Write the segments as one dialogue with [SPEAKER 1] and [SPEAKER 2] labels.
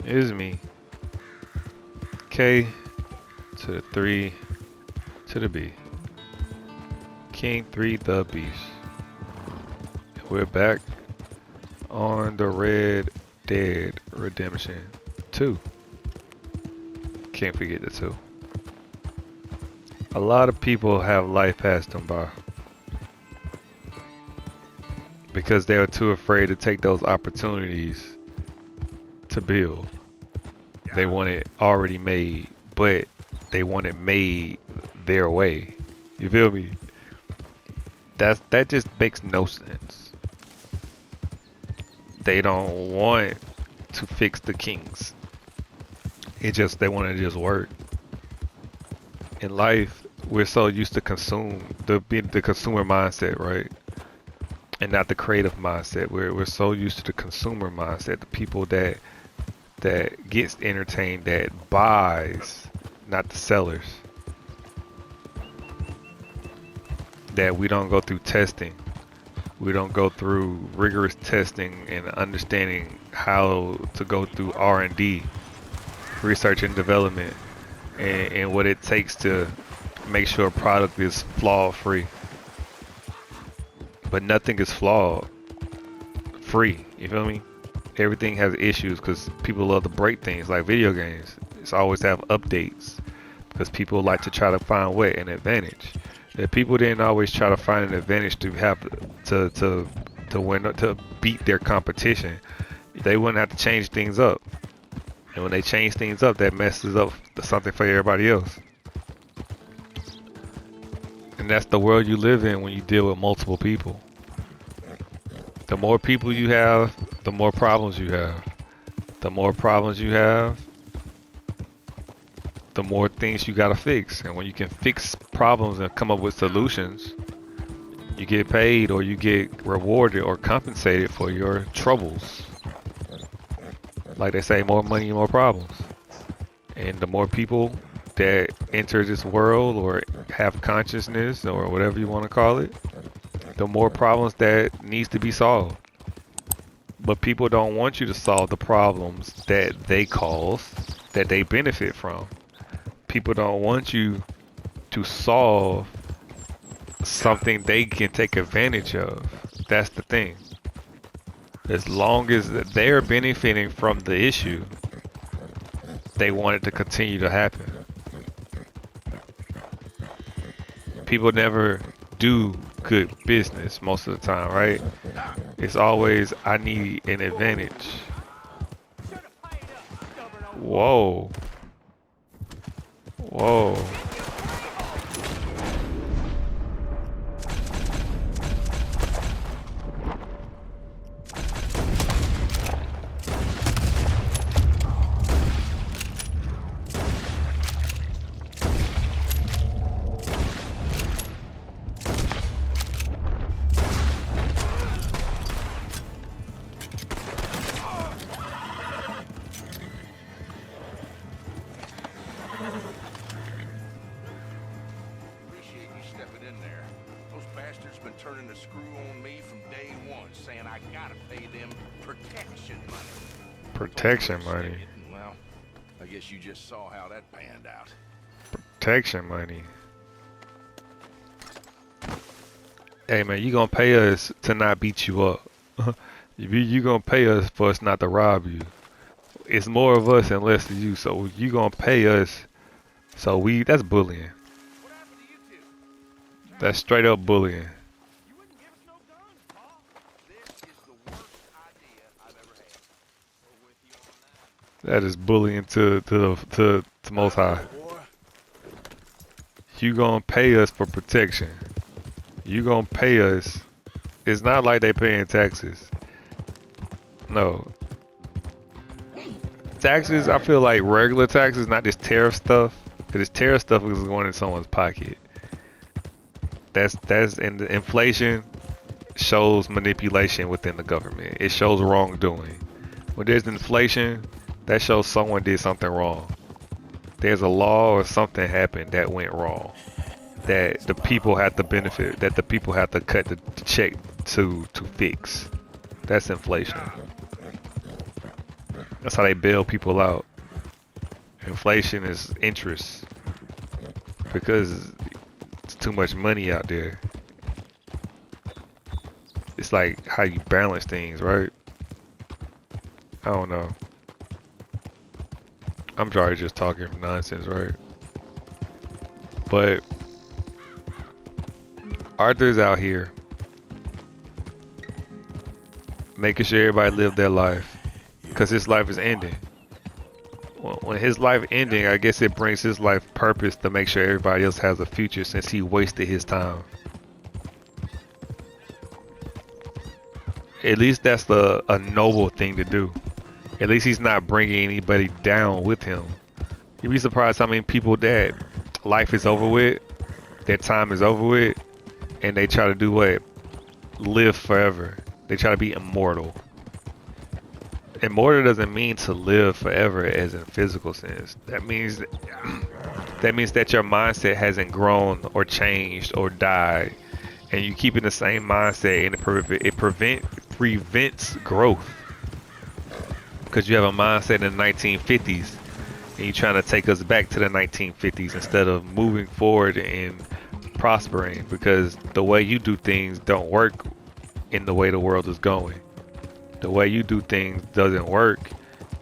[SPEAKER 1] is me. K to the 3 to the B. King 3 the beast. We're back on the Red Dead Redemption 2. Can't forget the 2. A lot of people have life passed them by because they are too afraid to take those opportunities to build. They want it already made, but they want it made their way. You feel me? That just makes no sense. They don't want to fix the kings. They want to just work. In life, we're so used to the consumer mindset, right? And not the creative mindset. We're so used to the consumer mindset, the people that gets entertained, that buys, not the sellers. That we don't go through testing. We don't go through rigorous testing and understanding how to go through R&D, research and development, and what it takes to make sure a product is flaw free. But nothing is flawed free. You feel me? Everything has issues because people love to break things like video games. It's always have updates because people like to try to find an advantage. If people didn't always try to find an advantage to have to win, to beat their competition, they wouldn't have to change things up. And when they change things up, that messes up something for everybody else. And that's the world you live in when you deal with multiple people. The more people you have, the more problems you have. The more problems you have, the more things you gotta fix. And when you can fix problems and come up with solutions, you get paid or you get rewarded or compensated for your troubles. Like they say, more money, more problems. And the more people that enter this world or have consciousness or whatever you want to call it, the more problems that needs to be solved. But people don't want you to solve the problems that they cause, that they benefit from. People don't want you to solve something they can take advantage of. That's the thing. As long as they're benefiting from the issue, they want it to continue to happen. People never do good business most of the time, right? It's always, I need an advantage. Whoa. Whoa.
[SPEAKER 2] Turning the screw on me from day one, saying I gotta pay them protection money.
[SPEAKER 1] Protection money?
[SPEAKER 2] Well, I guess you just saw how that panned out.
[SPEAKER 1] Protection money? Hey man, you gonna pay us to not beat you up. You gonna pay us for us not to rob you. It's more of us and less of you, so you gonna pay us, so that's bullying. That's straight up bullying. That is bullying to Most High. You gonna pay us for protection. You gonna pay us. It's not like they paying taxes. No. Taxes, I feel like regular taxes, not this tariff stuff. Because this tariff stuff is going in someone's pocket. That's and the inflation shows manipulation within the government. It shows wrongdoing. When there's inflation, that shows someone did something wrong. There's a law or something happened that went wrong. That the people have to benefit, that the people have to cut the check to fix. That's inflation. That's how they bail people out. Inflation is interest because it's too much money out there. It's like how you balance things, right? I don't know. I'm probably just talking nonsense, right? But Arthur's out here making sure everybody live their life because his life is ending. When his life ending, I guess it brings his life purpose to make sure everybody else has a future since he wasted his time. At least that's a noble thing to do. At least he's not bringing anybody down with him. You'd be surprised how many people that life is over with, their time is over with, and they try to do what? Live forever. They try to be immortal. Immortal doesn't mean to live forever as in physical sense. That means that your mindset hasn't grown or changed or died, and you keep in the same mindset, and it prevents growth. Because you have a mindset in the 1950s, and you're trying to take us back to the 1950s instead of moving forward and prospering. Because the way you do things don't work in the way the world is going. The way you do things doesn't work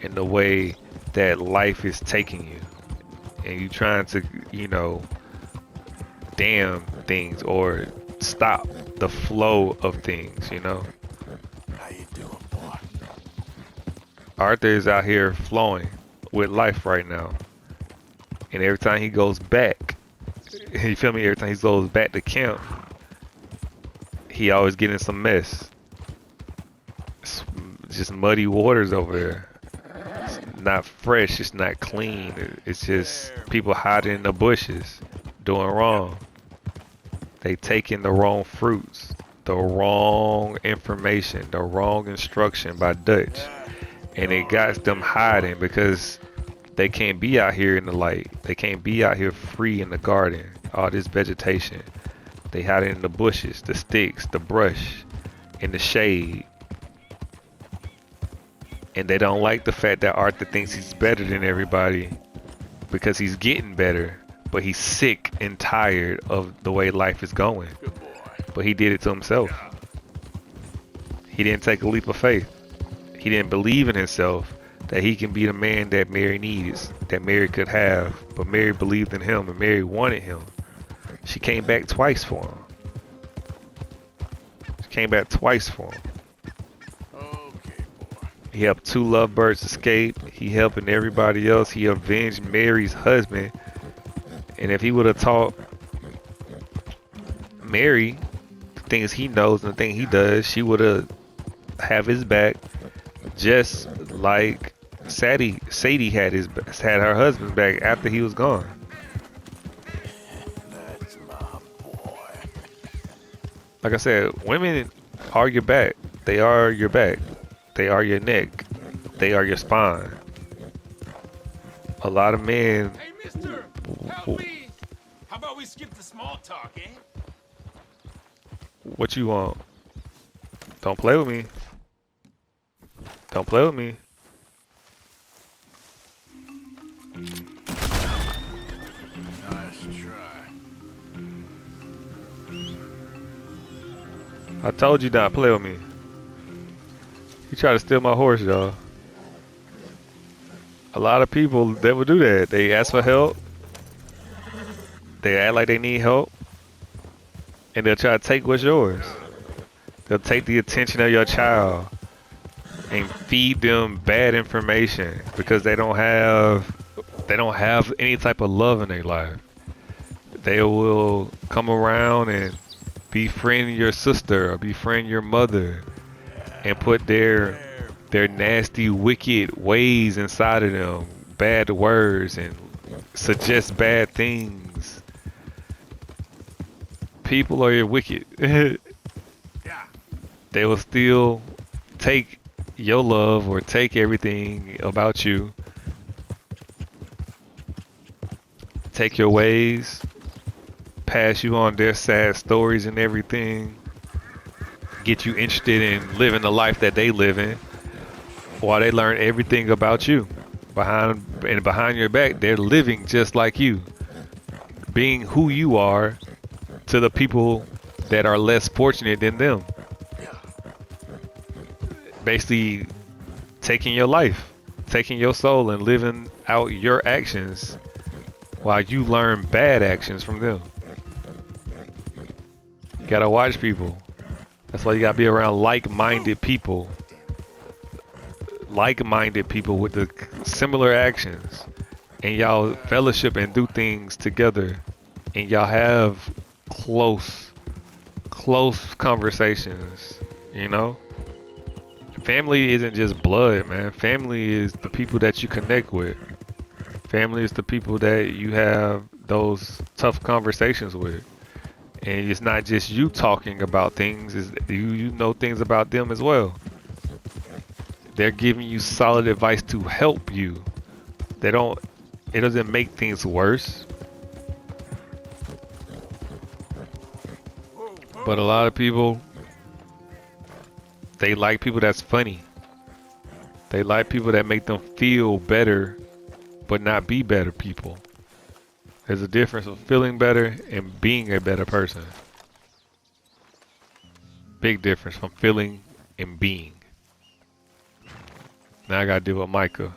[SPEAKER 1] in the way that life is taking you. And you're trying to, damn things or stop the flow of things,
[SPEAKER 2] How you doing, boy?
[SPEAKER 1] Arthur is out here flowing with life right now. And every time he goes back, you feel me? Every time he goes back to camp, he always get in some mess. It's just muddy waters over there. It's not fresh, it's not clean. It's just people hiding in the bushes, doing wrong. They taking the wrong fruits, the wrong information, the wrong instruction by Dutch. And it got them hiding because they can't be out here in the light. They can't be out here free in the garden. All this vegetation. They hide in the bushes, the sticks, the brush, in the shade. And they don't like the fact that Arthur thinks he's better than everybody because he's getting better. But he's sick and tired of the way life is going. But he did it to himself. He didn't take a leap of faith. He didn't believe in himself that he can be the man that Mary needs, that Mary could have. But Mary believed in him and Mary wanted him. She came back twice for him. She came back twice for him.
[SPEAKER 2] Okay, boy.
[SPEAKER 1] He helped 2 lovebirds escape. He helping everybody else. He avenged Mary's husband. And if he would have taught Mary the things he knows and the thing he does, she would have his back, just like Sadie had her husband's back after he was gone.
[SPEAKER 2] That's my boy.
[SPEAKER 1] Like I said, women are your back. They are your back. They are your neck. They are your spine. A lot of men.
[SPEAKER 2] Hey, mister, help me. How about we skip the small talk, eh?
[SPEAKER 1] What you want? Don't play with me. Don't play with me.
[SPEAKER 2] Nice try.
[SPEAKER 1] I told you not to play with me. He tried to steal my horse, y'all. A lot of people, they will do that. They ask for help. They act like they need help. And they'll try to take what's yours. They'll take the attention of your child and feed them bad information because they don't have any type of love in their life. They will come around and befriend your sister or befriend your mother and put their nasty, wicked ways inside of them, bad words, and suggest bad things. People are wicked. They will still take your love or take everything about you. Take your ways, pass you on their sad stories and everything, get you interested in living the life that they live in. while they learn everything about you. Behind your back, they're living just like you, being who you are to the people that are less fortunate than them. Basically, taking your life, taking your soul, and living out your actions while you learn bad actions from them. You gotta watch people. That's why you gotta be around like-minded people. Like-minded people with the similar actions. And y'all fellowship and do things together. And y'all have close conversations, you know? Family isn't just blood, man. Family is the people that you connect with. Family is the people that you have those tough conversations with. And it's not just you talking about things, it's you know things about them as well. They're giving you solid advice to help you. It doesn't make things worse. But a lot of people, they like people that's funny. They like people that make them feel better, but not be better people. There's a difference of feeling better and being a better person. Big difference from feeling and being. Now I gotta deal with Micah.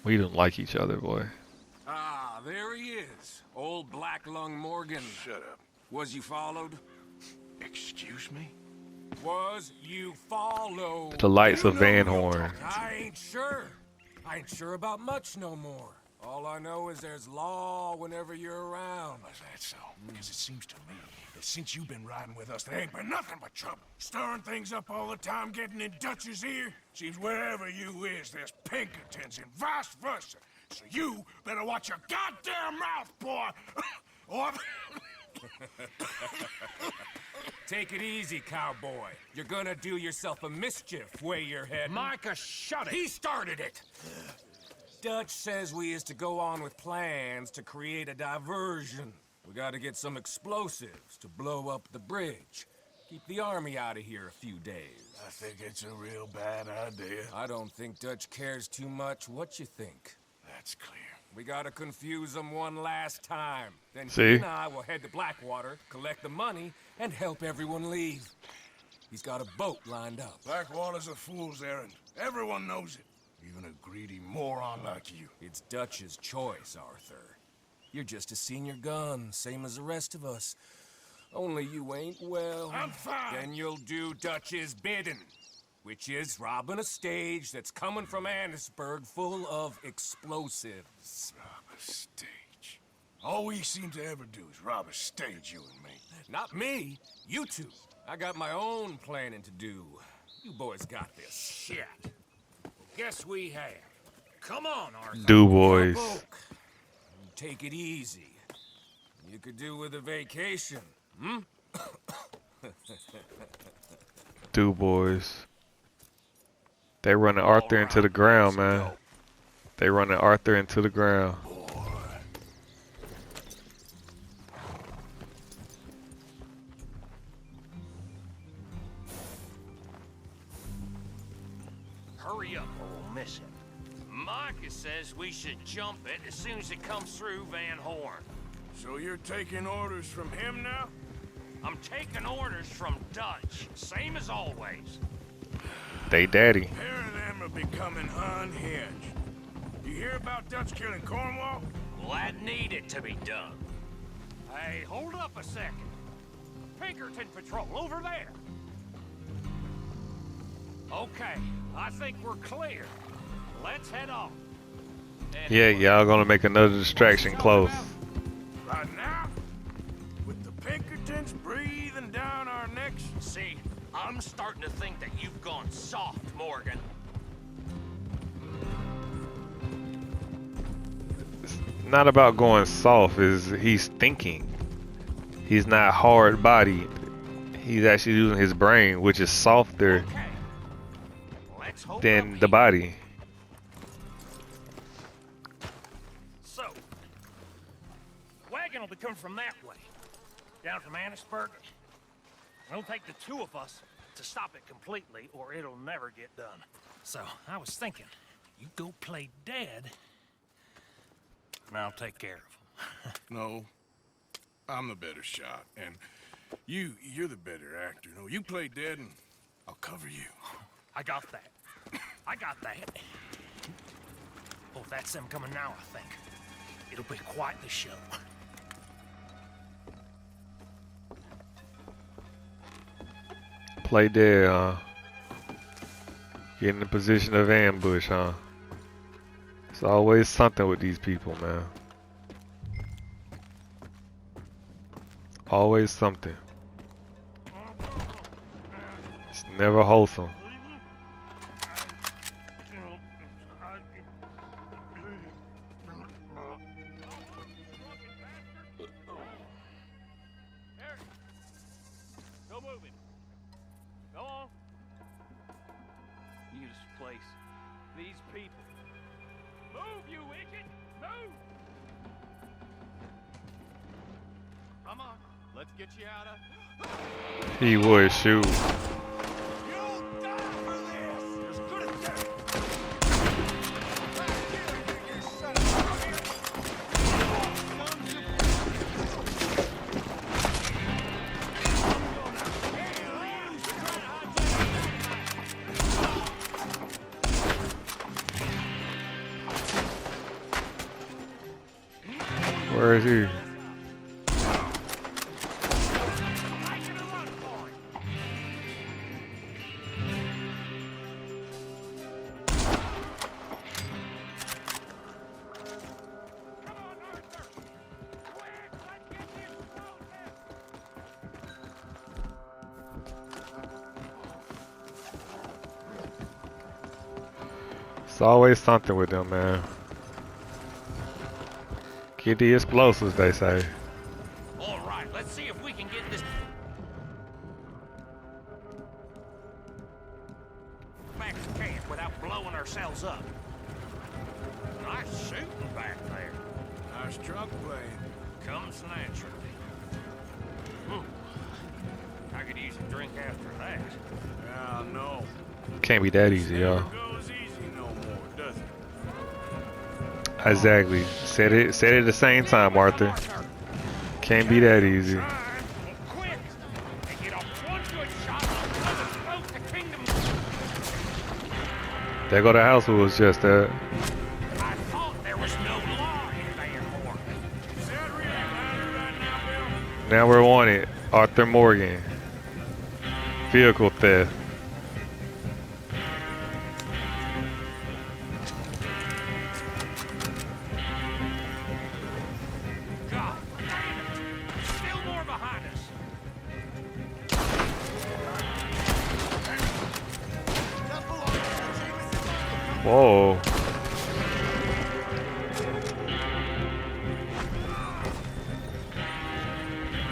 [SPEAKER 1] We don't like each other, boy.
[SPEAKER 3] Ah, there he is. Old Black Lung Morgan.
[SPEAKER 2] Shut up.
[SPEAKER 3] Was you followed?
[SPEAKER 2] Excuse me?
[SPEAKER 3] Was you followed?
[SPEAKER 1] The lights
[SPEAKER 3] You
[SPEAKER 1] of
[SPEAKER 3] know
[SPEAKER 1] Van
[SPEAKER 3] who I'm
[SPEAKER 1] Horn.
[SPEAKER 3] talking to. I ain't sure. I ain't sure about much no more. All I know is there's law whenever you're around.
[SPEAKER 2] Was that so? Because it seems to me that since you've been riding with us, there ain't been nothing but trouble. Stirring things up all the time, getting in Dutch's ear. Seems wherever you is, there's Pinkertons and vice versa. So you better watch your goddamn mouth, boy! Or...
[SPEAKER 3] Take it easy, cowboy. You're gonna do yourself a mischief where you're heading.
[SPEAKER 2] Micah, shut it!
[SPEAKER 3] He started it! Dutch says we is to go on with plans to create a diversion. We gotta get some explosives to blow up the bridge. Keep the army out of here a few days.
[SPEAKER 2] I think it's a real bad idea.
[SPEAKER 3] I don't think Dutch cares too much what you think.
[SPEAKER 2] That's clear.
[SPEAKER 3] We gotta confuse him one last time. Then
[SPEAKER 1] See?
[SPEAKER 3] he and I will head to Blackwater, collect the money, and help everyone leave. He's got a boat lined up.
[SPEAKER 2] Blackwater's a fool's errand. Everyone knows it. Even a greedy moron like you.
[SPEAKER 3] It's Dutch's choice, Arthur. You're just a senior gun, same as the rest of us. Only you ain't well.
[SPEAKER 2] I'm fine.
[SPEAKER 3] Then you'll do Dutch's bidding, which is robbing a stage that's coming from Annisburg full of explosives.
[SPEAKER 2] Rob a stage. All we seem to ever do is rob a stage, you and me.
[SPEAKER 3] Not me, you two. I got my own planning to do. You boys got this.
[SPEAKER 2] Shit. Guess we have. Come on, Arthur.
[SPEAKER 1] Du Bois.
[SPEAKER 3] Take it easy. You could do with a vacation, hmm?
[SPEAKER 1] Du Bois. They running Arthur into the ground, man. They running Arthur into the ground.
[SPEAKER 4] Hurry up or we'll miss it. Micah says we should jump it as soon as it comes through Van Horn.
[SPEAKER 2] So you're taking orders from him now?
[SPEAKER 4] I'm taking orders from Dutch, same as always.
[SPEAKER 1] They daddy.
[SPEAKER 2] Pair of them are becoming unhinged. You hear about Dutch killing Cornwall?
[SPEAKER 4] Well, that needed to be done. Hey, hold up a second. Pinkerton Patrol, over there. Okay, I think we're clear. Let's head off.
[SPEAKER 1] Yeah, y'all gonna make another distraction close.
[SPEAKER 2] Right now? With the Pinkertons breathing down our necks?
[SPEAKER 4] See, I'm starting to think that you've gone soft, Morgan.
[SPEAKER 1] It's not about going soft, he's thinking. He's not hard bodied. He's actually using his brain, which is softer
[SPEAKER 4] Okay. Let's hope
[SPEAKER 1] than
[SPEAKER 4] up
[SPEAKER 1] the
[SPEAKER 4] here.
[SPEAKER 1] body.
[SPEAKER 4] So, wagon will be coming from that way, down from Annisburg. It'll take the two of us
[SPEAKER 5] to stop it completely, or it'll never get done. So, I was thinking, you go play dead, and I'll take care of him.
[SPEAKER 2] No, I'm the better shot, and you're the better actor. No, you play dead, and I'll cover you.
[SPEAKER 5] I got that. I got that. Oh, that's them coming now, I think. It'll be quite the show.
[SPEAKER 1] Play dead, huh? Get in the position of ambush, huh? It's always something with these people, man. Always something. It's never wholesome.
[SPEAKER 4] No moving. Go on. You this place. These people. Move, you idiot! Move! Come on. Let's get you out of...
[SPEAKER 1] He would shoot.
[SPEAKER 2] You'll die for this! As good as dead! You son of a bitch!
[SPEAKER 1] Where is he? It's always something with them, man. Get the explosives, they say.
[SPEAKER 4] All right, let's see if we can get this back to camp without blowing ourselves up. Nice shooting back there.
[SPEAKER 2] Nice truck playing.
[SPEAKER 4] Comes naturally. I could use a drink after that.
[SPEAKER 2] Yeah, no.
[SPEAKER 1] Can't be that easy, y'all.
[SPEAKER 2] Never goes easy no more, does it?
[SPEAKER 1] Exactly. Said it at the same time, Arthur. Can't be that easy.
[SPEAKER 4] Quick! And get off one good shot on the boat to Kingdom.
[SPEAKER 1] There go the house who was just
[SPEAKER 4] I thought there was no law in there for me.
[SPEAKER 2] Is that really matter right now, Bill?
[SPEAKER 1] Now we're on it. Arthur Morgan. Vehicle theft.
[SPEAKER 4] God damn it! Still more behind us.
[SPEAKER 1] Whoa.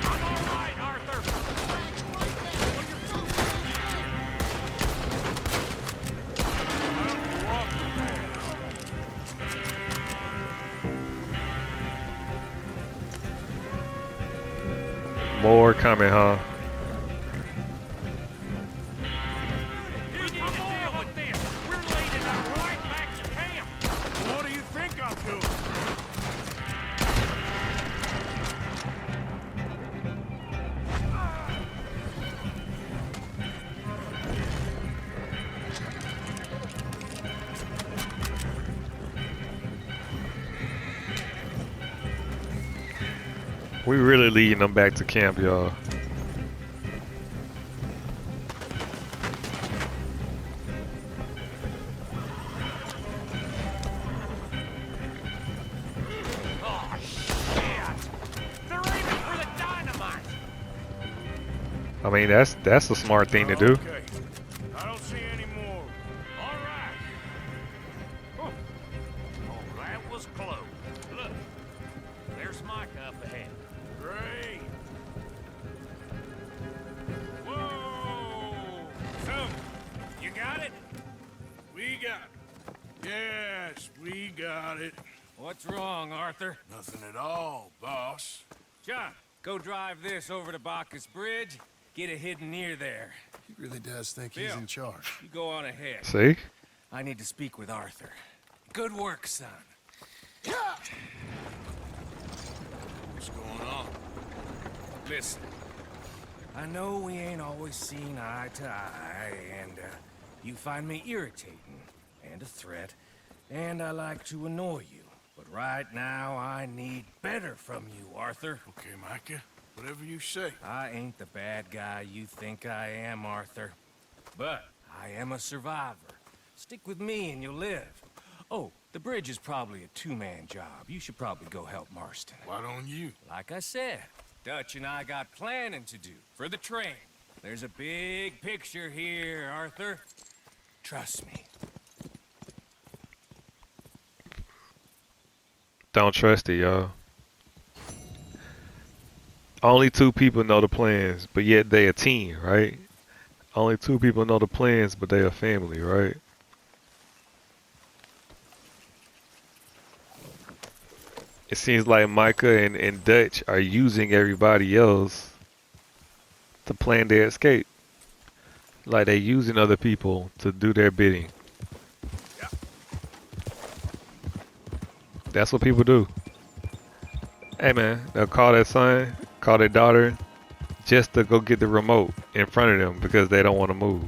[SPEAKER 4] I'm all right, Arthur.
[SPEAKER 1] More coming, huh?
[SPEAKER 4] You need to deal with this. We're leading them right back to camp.
[SPEAKER 2] What do you think I'm doing?
[SPEAKER 1] We really leading them back to camp, y'all.
[SPEAKER 4] Oh, shit! They're aiming for the dynamite!
[SPEAKER 1] I mean, that's a smart thing to do.
[SPEAKER 2] Okay. I don't see any more.
[SPEAKER 4] All right. Oh, that was close. Look, there's Micah up ahead.
[SPEAKER 2] Great. Whoa! So, you got it? We got it. Yes, we got it.
[SPEAKER 3] What's wrong, Arthur?
[SPEAKER 2] Nothing at all, boss.
[SPEAKER 3] John, go drive this over to Bacchus Bridge. Get it hidden near there.
[SPEAKER 2] He really does think he's in charge.
[SPEAKER 3] You go on ahead.
[SPEAKER 1] See?
[SPEAKER 3] I need to speak with Arthur. Good work, son.
[SPEAKER 2] What's going on?
[SPEAKER 3] Listen, I know we ain't always seen eye to eye, and you find me irritating and a threat, and I like to annoy you. But right now, I need better from you, Arthur.
[SPEAKER 2] Okay, Micah. Whatever you say.
[SPEAKER 3] I ain't the bad guy you think I am, Arthur. But I am a survivor. Stick with me and you'll live. Oh, the bridge is probably a two-man job. You should probably go help Marston.
[SPEAKER 2] Why don't you?
[SPEAKER 3] Like I said, Dutch and I got planning to do for the train. There's a big picture here, Arthur. Trust me.
[SPEAKER 1] Don't trust it, y'all. Only 2 people know the plans, but yet they a team, right? Only 2 people know the plans, but they a family, right? It seems like Micah and Dutch are using everybody else to plan their escape. Like they're using other people to do their bidding. That's what people do. Hey man, they'll call their son, call their daughter, just to go get the remote in front of them because they don't want to move.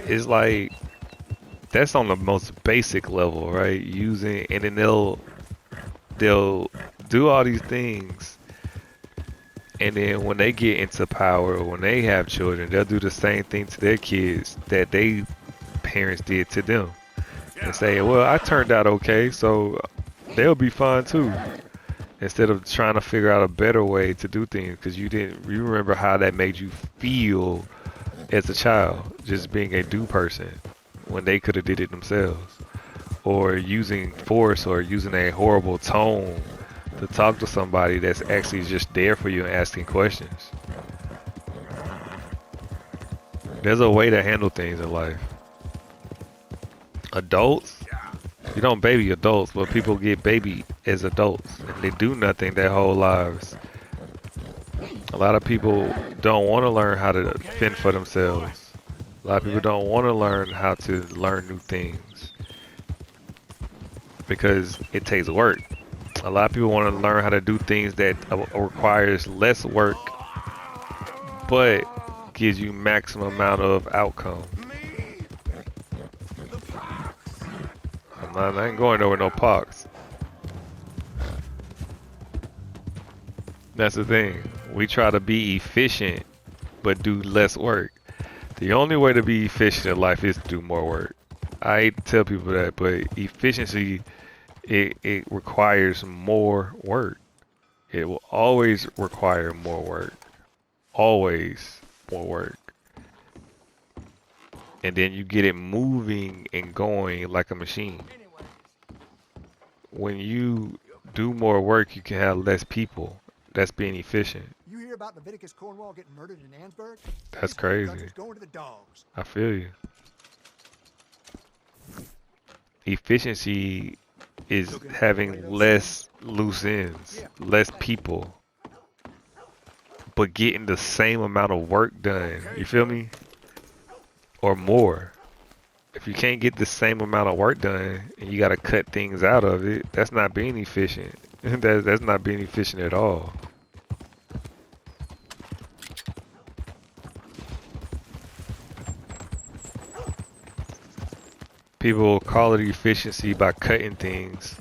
[SPEAKER 1] It's like, that's on the most basic level, right? Using, and then they'll do all these things, and then when they get into power or when they have children, they'll do the same thing to their kids that they parents did to them, and say, well, I turned out okay, so they'll be fine too. Instead of trying to figure out a better way to do things, because you remember how that made you feel as a child, just being a do person when they could have did it themselves, or using force or using a horrible tone to talk to somebody that's actually just there for you and asking questions. There's a way to handle things in life. Adults, you don't baby adults, but people get babied as adults and they do nothing their whole lives. A lot of people don't want to learn how to fend for themselves. A lot of people don't want to learn how to learn new things because it takes work. A lot of people want to learn how to do things that requires less work but gives you maximum amount of outcome. I ain't going over no pox. That's the thing. We try to be efficient but do less work. The only way to be efficient in life is to do more work. I hate to tell people that, but efficiency, it requires more work. It will always require more work. Always more work. And then you get it moving and going like a machine. When you do more work, you can have less people. That's being efficient.
[SPEAKER 6] You hear about Leviticus Cornwall getting murdered in Ansburg?
[SPEAKER 1] That's crazy.
[SPEAKER 6] Going to the dogs.
[SPEAKER 1] I feel you. Efficiency is having less loose ends, less people, but getting the same amount of work done. You feel me? Or more. If you can't get the same amount of work done and you got to cut things out of it, that's not being efficient. That's not being efficient at all. People call it efficiency by cutting things,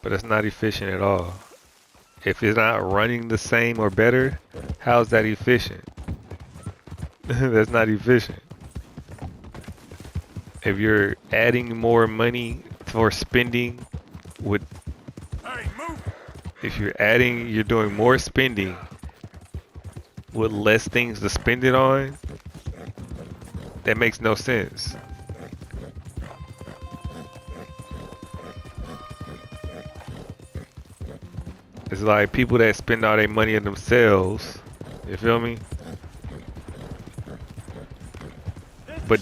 [SPEAKER 1] but it's not efficient at all. If it's not running the same or better, how's that efficient? That's not efficient. If you're adding more money for spending with, if you're doing more spending with less things to spend it on, that makes no sense. It's like people that spend all their money on themselves, you feel me? But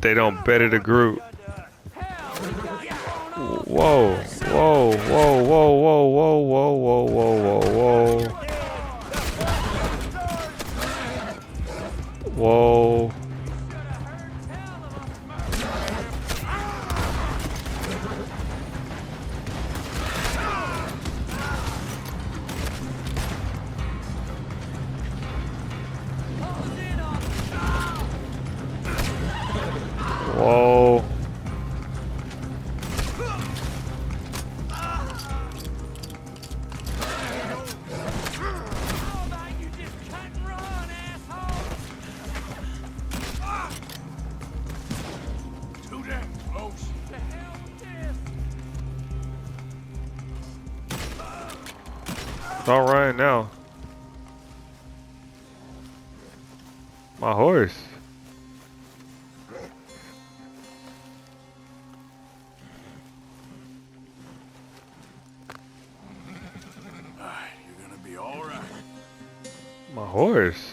[SPEAKER 1] they don't better the group. Whoa, whoa, whoa, whoa, whoa, whoa, whoa, whoa, whoa, whoa, whoa. Whoa. Whoa.
[SPEAKER 2] Too damn close.
[SPEAKER 1] Don't run now. My horse.
[SPEAKER 2] You're gonna be all right.
[SPEAKER 1] My horse.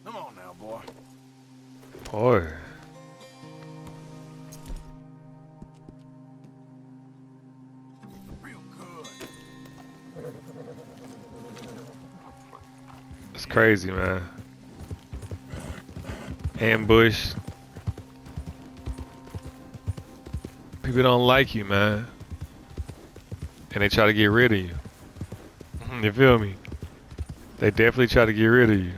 [SPEAKER 2] Come on now, boy.
[SPEAKER 1] Boy.
[SPEAKER 2] Real good.
[SPEAKER 1] It's crazy, man. Ambush. People don't like you, man. And they try to get rid of you. You feel me? They definitely try to get rid of you.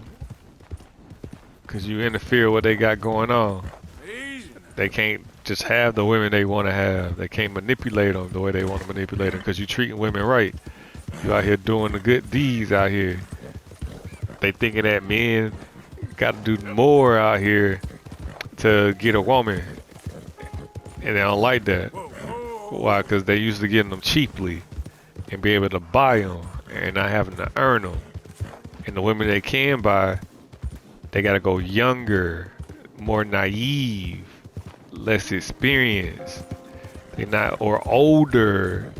[SPEAKER 1] Cause you interfere with what they got going on.
[SPEAKER 2] Easy.
[SPEAKER 1] They can't just have the women they want to have. They can't manipulate them the way they want to manipulate them. Cause you treating women right. You out here doing the good deeds out here. They thinking that men got to do more out here to get a woman. And they don't like that. Why? Cause they used to getting them cheaply and be able to buy them and not having to earn them. And the women they can buy, they gotta go younger, more naive, less experienced. They not, or older,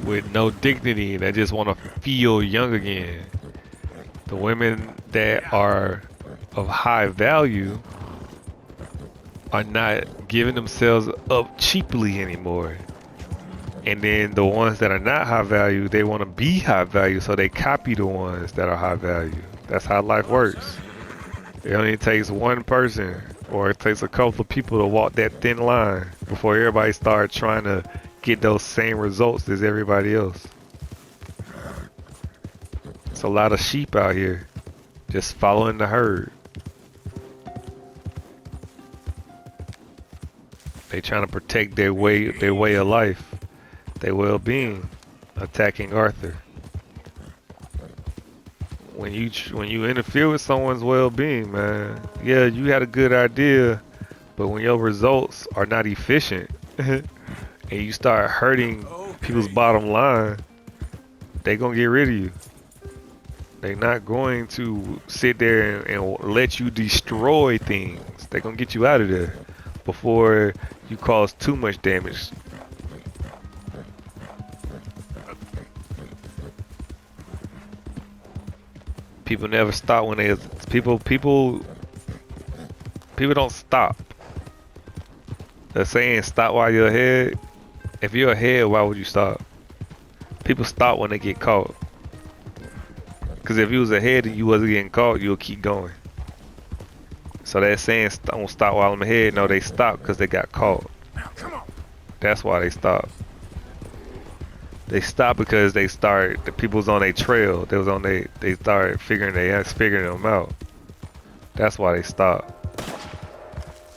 [SPEAKER 1] with no dignity. They just want to feel young again. The women that are of high value are not giving themselves up cheaply anymore. And then the ones that are not high value, they want to be high value, so they copy the ones that are high value. That's how life works. It only takes one person, or it takes a couple of people to walk that thin line before everybody starts trying to get those same results as everybody else. It's a lot of sheep out here, just following the herd. They trying to protect their way of life. Their well-being, attacking Arthur. When you interfere with someone's well-being, man, yeah, you had a good idea, but when your results are not efficient and you start hurting people's bottom line, they gonna get rid of you. They're not going to sit there and let you destroy things. They're gonna get you out of there before you cause too much damage. People never stop when they people don't stop. The saying "stop while you're ahead." If you're ahead, why would you stop? People stop when they get caught. Cause if you was ahead and you wasn't getting caught, you'll keep going. So that saying "don't stop while I'm ahead," no, they stop because they got caught.
[SPEAKER 2] Now, come on.
[SPEAKER 1] That's why they stop. They stopped because the people was on their trail. They started figuring them out. That's why they stopped.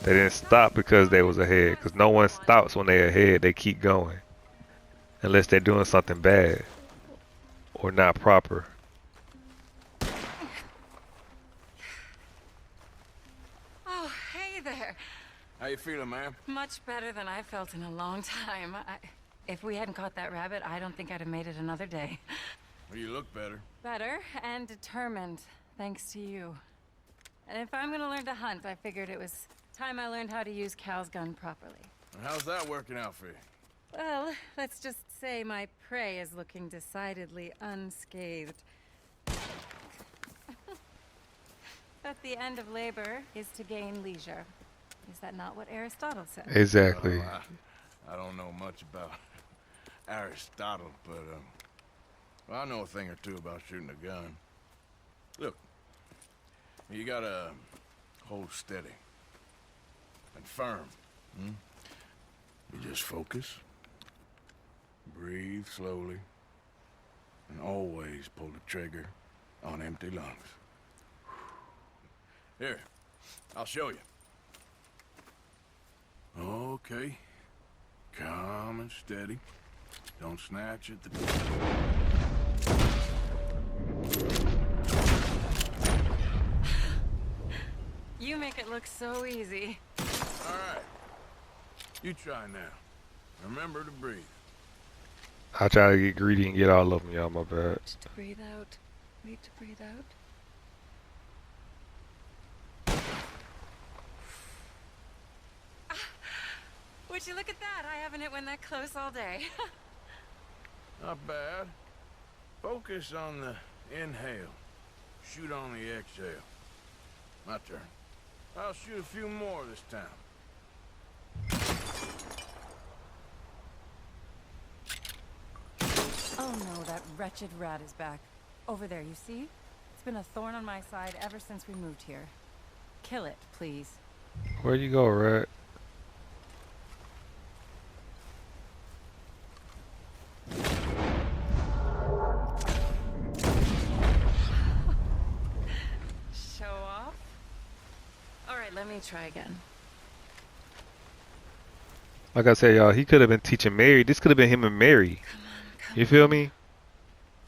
[SPEAKER 1] They didn't stop because they was ahead. Because no one stops when they're ahead. They keep going. Unless they're doing something bad. Or not proper.
[SPEAKER 7] Oh, hey there.
[SPEAKER 2] How you feeling, ma'am?
[SPEAKER 7] Much better than I felt in a long time. If we hadn't caught that rabbit, I don't think I'd have made it another day.
[SPEAKER 2] Well, you look better.
[SPEAKER 7] Better and determined, thanks to you. And if I'm gonna learn to hunt, I figured it was time I learned how to use Cal's gun properly.
[SPEAKER 2] And how's that working out for you?
[SPEAKER 7] Well, let's just say my prey is looking decidedly unscathed. But the end of labor is to gain leisure. Is that not what Aristotle said?
[SPEAKER 1] Exactly.
[SPEAKER 2] Well, I don't know much about Aristotle, but well, I know a thing or two about shooting a gun. Look, you gotta hold steady and firm. You just focus, breathe slowly, and always pull the trigger on empty lungs. Here, I'll show you. Okay. Calm and steady. Don't snatch at the...
[SPEAKER 7] You make it look so easy.
[SPEAKER 2] All right. You try now. Remember to breathe.
[SPEAKER 1] I try to get greedy and get all of them, y'all. My bad.
[SPEAKER 7] Just to breathe out. Wait to breathe out. Would you look at that? I haven't hit one that close all day.
[SPEAKER 2] Not bad. Focus on the inhale. Shoot on the exhale. My turn. I'll shoot a few more this time.
[SPEAKER 7] Oh no, that wretched rat is back. Over there, you see? It's been a thorn on my side ever since we moved here. Kill it, please.
[SPEAKER 1] Where you go, Rat?
[SPEAKER 7] Show off? Alright, let me try again.
[SPEAKER 1] Like I said, y'all, he could have been teaching Mary. This could have been him and Mary. You feel me?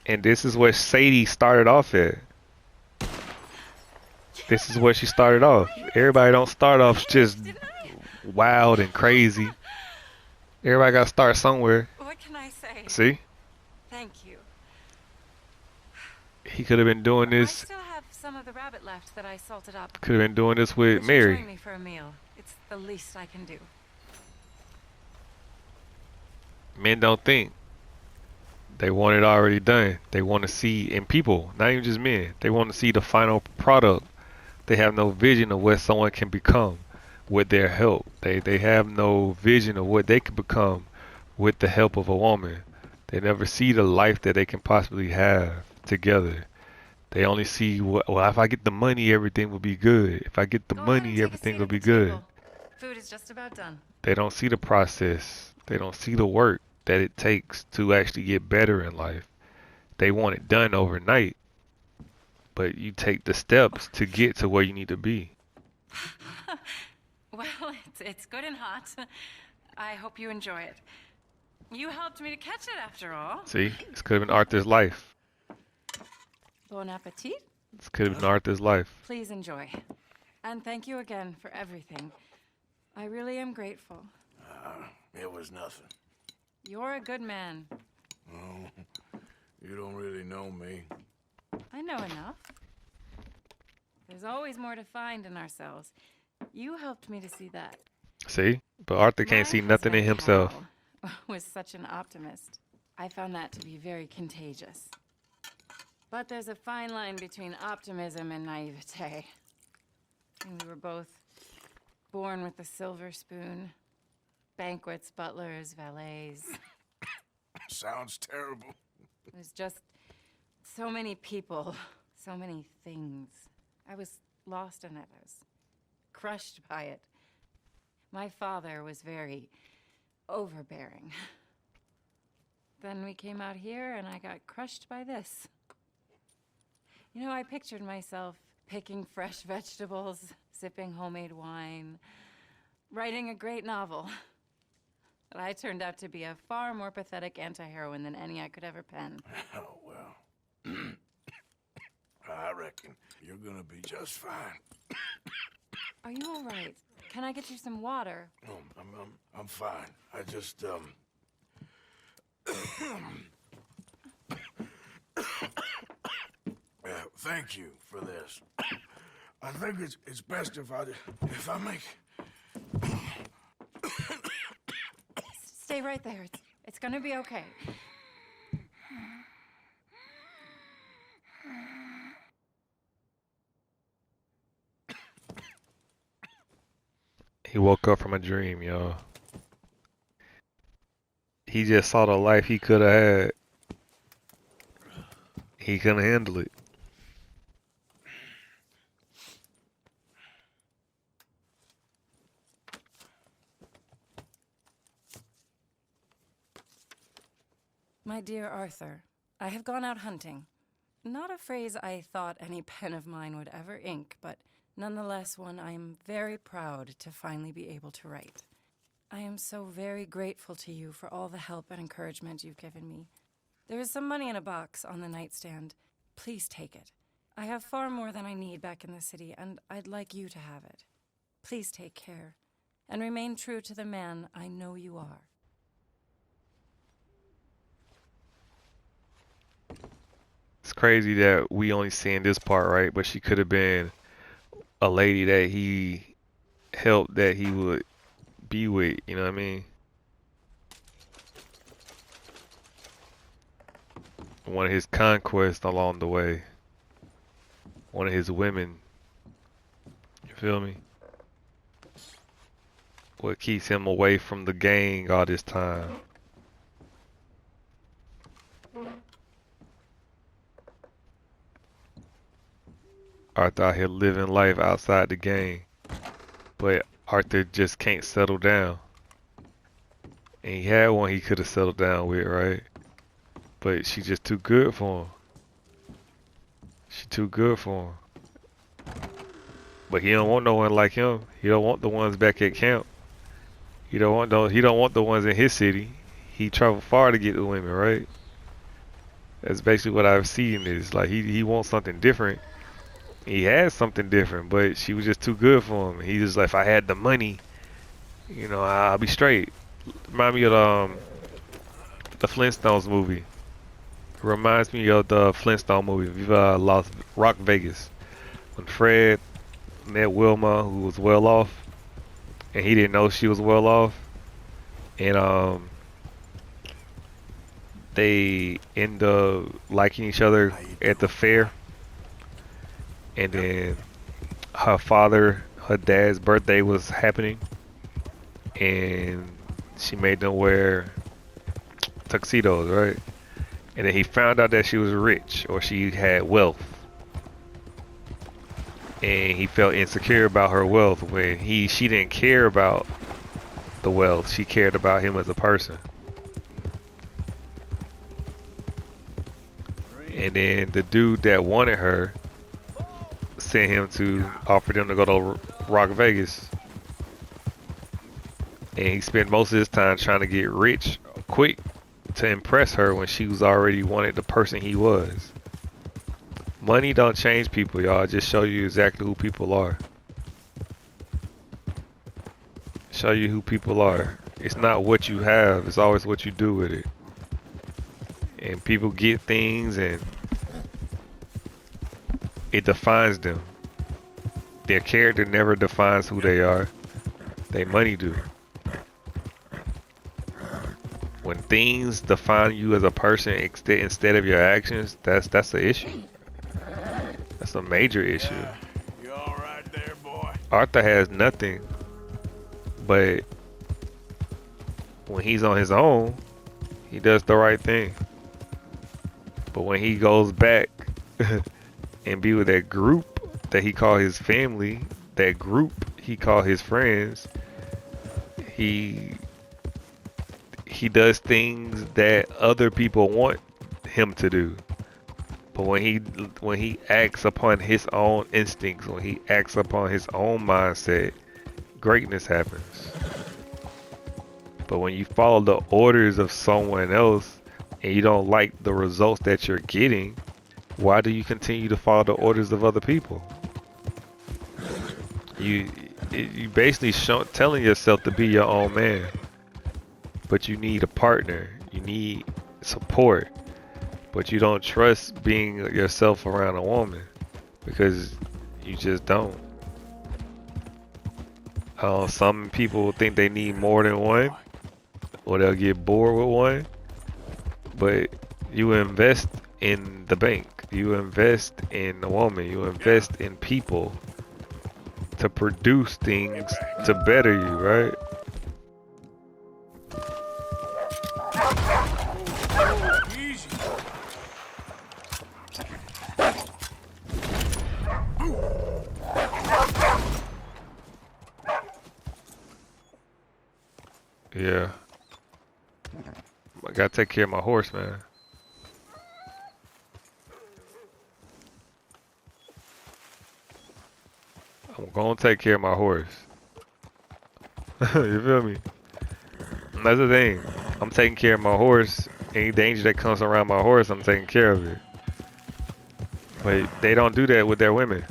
[SPEAKER 1] And this is where Sadie started off at. This is where she started off. Everybody don't start off just wild and crazy. Everybody got to start somewhere.
[SPEAKER 7] What can I say?
[SPEAKER 1] See?
[SPEAKER 7] Thank you.
[SPEAKER 1] He could have been doing
[SPEAKER 7] I
[SPEAKER 1] this.
[SPEAKER 7] still have some of the rabbit left that I salted up.
[SPEAKER 1] Could have been doing this with
[SPEAKER 7] Would you
[SPEAKER 1] Mary.
[SPEAKER 7] join me for a meal? It's the least I can do.
[SPEAKER 1] Men don't think. They want it already done. They want to see in people, not even just men. They want to see the final product. They have no vision of what someone can become with their help. They have no vision of what they could become with the help of a woman. They never see the life that they can possibly have together. They only see, well, if I get the money, everything will be good. If I get the
[SPEAKER 7] Go ahead and
[SPEAKER 1] money,
[SPEAKER 7] take a
[SPEAKER 1] everything
[SPEAKER 7] seat
[SPEAKER 1] will
[SPEAKER 7] at
[SPEAKER 1] be
[SPEAKER 7] the
[SPEAKER 1] good.
[SPEAKER 7] table. Food is just about done.
[SPEAKER 1] They don't see the process. They don't see the work that it takes to actually get better in life. They want it done overnight, but you take the steps to get to where you need to be.
[SPEAKER 7] Well, it's good and hot. I hope you enjoy it. You helped me to catch it after all.
[SPEAKER 1] See, this could have been Arthur's life.
[SPEAKER 7] Bon appetit.
[SPEAKER 1] This could have been Arthur's life.
[SPEAKER 7] Please enjoy. And thank you again for everything. I really am grateful.
[SPEAKER 2] It was nothing.
[SPEAKER 7] You're a good man.
[SPEAKER 2] Oh, you don't really know me.
[SPEAKER 7] I know enough. There's always more to find in ourselves. You helped me to see that.
[SPEAKER 1] See, but Arthur can't
[SPEAKER 7] My
[SPEAKER 1] see nothing in
[SPEAKER 7] husband,
[SPEAKER 1] himself.
[SPEAKER 7] Cal, was such an optimist. I found that to be very contagious. But there's a fine line between optimism and naivete. And we were both born with a silver spoon. Banquets, butlers, valets.
[SPEAKER 2] Sounds terrible.
[SPEAKER 7] It was just so many people, so many things. I was lost in it. I was crushed by it. My father was very overbearing. Then we came out here and I got crushed by this. You know, I pictured myself picking fresh vegetables, sipping homemade wine, writing a great novel. But I turned out to be a far more pathetic anti-heroine than any I could ever pen.
[SPEAKER 2] Oh, well. I reckon you're gonna be just fine.
[SPEAKER 7] Are you all right? Can I get you some water?
[SPEAKER 2] No, I'm fine. I just, thank you for this. I think it's best if I make...
[SPEAKER 7] Stay right there. It's gonna be okay.
[SPEAKER 1] He woke up from a dream, y'all. He just saw the life he could have had. He couldn't handle it.
[SPEAKER 7] My dear Arthur, I have gone out hunting. Not a phrase I thought any pen of mine would ever ink, but nonetheless one I am very proud to finally be able to write. I am so very grateful to you for all the help and encouragement you've given me. There is some money in a box on the nightstand. Please take it. I have far more than I need back in the city, and I'd like you to have it. Please take care, and remain true to the man I know you are.
[SPEAKER 1] It's crazy that we only seeing this part, right? But she could have been a lady that he helped, that he would be with, you know what I mean? One of his conquests along the way. One of his women. You feel me? What keeps him away from the gang all this time. Arthur out here living life outside the gang. But Arthur just can't settle down. And he had one he could have settled down with, right? But she just too good for him. She too good for him. But he don't want no one like him. He don't want the ones back at camp. He don't want the ones in his city. He traveled far to get the women, right? That's basically what I've seen is like he wants something different. He has something different, but she was just too good for him. He was like, if I had the money, you know, I'll be straight. Remind me of the Flintstones movie. Reminds me of the Flintstone movie, Viva Las Rock Vegas. When Fred met Wilma, who was well off, and he didn't know she was well off, and they end up liking each other at the fair. And then her dad's birthday was happening, and she made them wear tuxedos, right? And then he found out that she was rich, or she had wealth, and he felt insecure about her wealth when she didn't care about the wealth. She cared about him as a person. And then the dude that wanted her sent him to offer them to go to Rock Vegas, and he spent most of his time trying to get rich quick to impress her when she was already wanted the person he was. Money don't change people, y'all. It just show you exactly who people are. Show you who people are. It's not what you have, it's always what you do with it. And people get things and it defines them. Their character never defines who they are. Their money do. When things define you as a person instead of your actions, that's the issue. That's a major issue.
[SPEAKER 2] You all right there, boy?
[SPEAKER 1] Arthur has nothing, but when he's on his own, he does the right thing. But when he goes back and be with that group that he call his family, that group he call his friends, he does things that other people want him to do. But when he acts upon his own instincts, when he acts upon his own mindset, greatness happens. But when you follow the orders of someone else and you don't like the results that you're getting, why do you continue to follow the orders of other people? You basically telling yourself to be your own man, but you need a partner, you need support, but you don't trust being yourself around a woman because you just don't. Some people think they need more than one, or they'll get bored with one, but you invest in the bank, you invest in a woman, you invest in people, to produce things to better you, right?
[SPEAKER 2] Easy.
[SPEAKER 1] Yeah. I gotta take care of my horse, man. I'm gonna take care of my horse. You feel me? And that's the thing. I'm taking care of my horse. Any danger that comes around my horse, I'm taking care of it. But they don't do that with their women.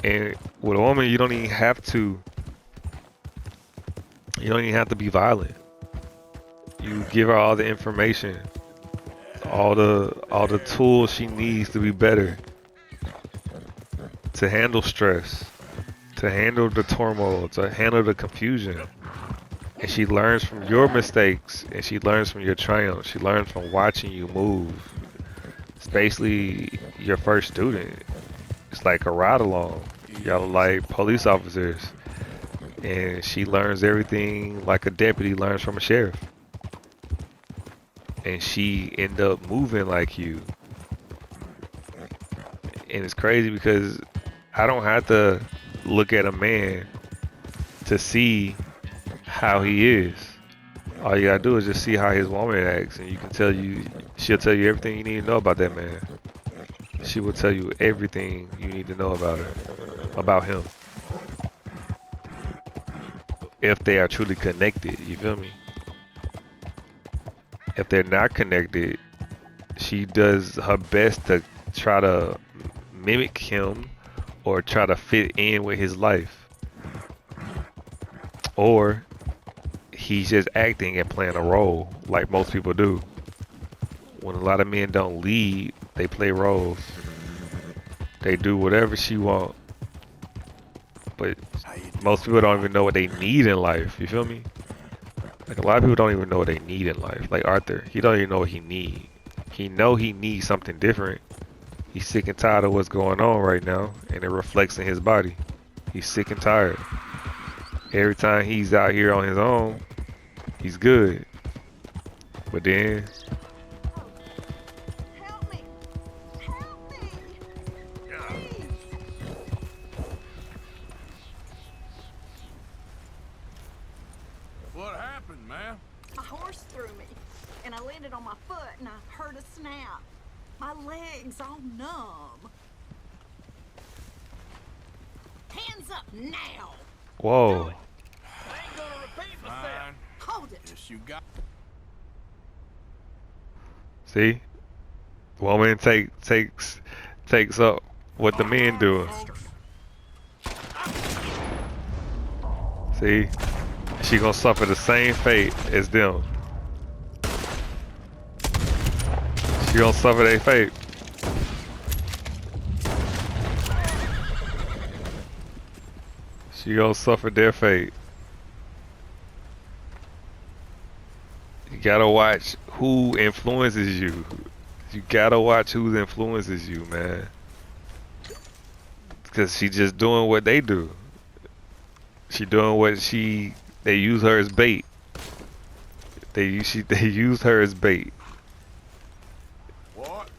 [SPEAKER 1] And with a woman, you don't even have to. You don't even have to be violent. You give her all the information, all the tools she needs to be better, to handle stress, to handle the turmoil, to handle the confusion. And she learns from your mistakes, and she learns from your triumphs. She learns from watching you move. It's basically your first student. It's like a ride along. Y'all are like police officers. And she learns everything like a deputy learns from a sheriff. And she end up moving like you. And it's crazy because I don't have to look at a man to see how he is. All you gotta do is just see how his woman acts, and she'll tell you everything you need to know about that man. She will tell you everything you need to know about her, about him. If they are truly connected, you feel me? If they're not connected, she does her best to try to mimic him or try to fit in with his life. Or he's just acting and playing a role like most people do. When a lot of men don't lead, they play roles. They do whatever she wants. But most people don't even know what they need in life, you feel me? Like a lot of people don't even know what they need in life. Like Arthur, he don't even know what he need. He needs something different. He's sick and tired of what's going on right now, and it reflects in his body. He's sick and tired. Every time he's out here on his own, he's good. But then
[SPEAKER 8] Help me! Help me! Please!
[SPEAKER 2] What happened, man?
[SPEAKER 8] A horse threw me, and I landed on my foot, and I heard a snap. My legs all numb. Hands up now!
[SPEAKER 1] whoa.
[SPEAKER 2] Fine.
[SPEAKER 8] Hold it!
[SPEAKER 2] Yes, you got.
[SPEAKER 1] See? Woman takes up what the men do. See? She gonna suffer the same fate as them. She gonna suffer their fate. She gonna suffer their fate. You gotta watch who influences you. You gotta watch who influences you, man. Because she just doing what they do. She doing what they use her as bait. They use her as bait.
[SPEAKER 2] What?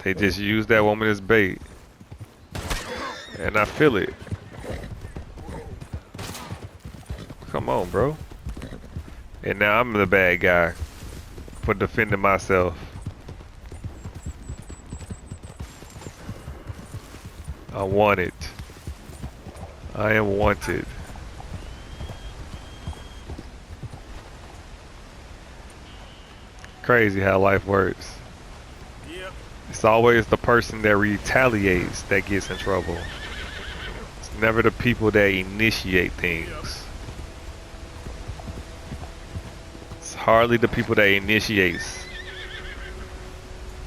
[SPEAKER 1] They just use that woman as bait. And I feel it. Come on, bro. And now I'm the bad guy for defending myself. I want it. I am wanted. Crazy how life works.
[SPEAKER 2] Yep.
[SPEAKER 1] It's always the person that retaliates that gets in trouble. It's never the people that initiate things. It's hardly the people that initiates.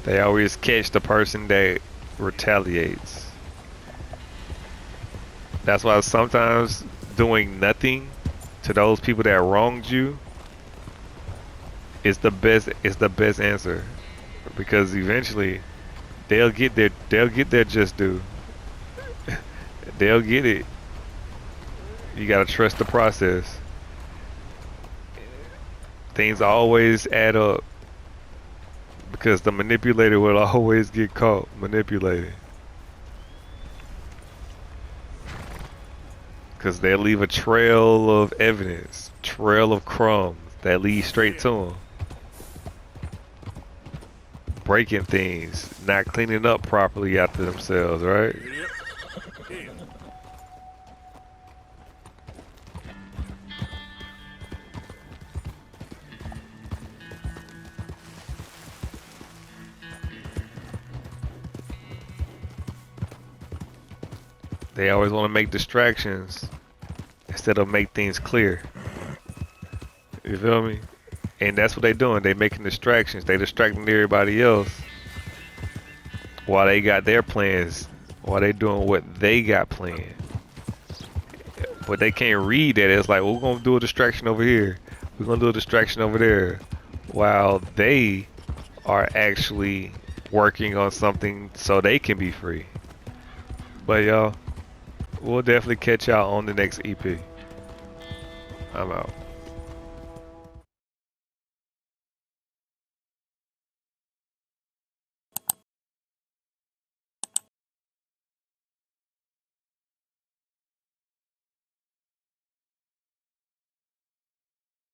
[SPEAKER 1] They always catch the person that retaliates. That's why sometimes doing nothing to those people that wronged you is the best answer, because eventually They'll get their just due. They'll get it. You gotta trust the process. Things always add up because the manipulator will always get caught manipulating. Because they'll leave a trail of evidence, trail of crumbs that lead straight to them. Breaking things, not cleaning up properly after themselves, right? They always want to make distractions instead of make things clear. You feel me? And that's what they doing. They making distractions. They distracting everybody else while they got their plans. While they doing what they got planned. But they can't read that. It's like, well, we're gonna do a distraction over here. We're gonna do a distraction over there. While they are actually working on something so they can be free. But y'all, we'll definitely catch y'all on the next EP. I'm out.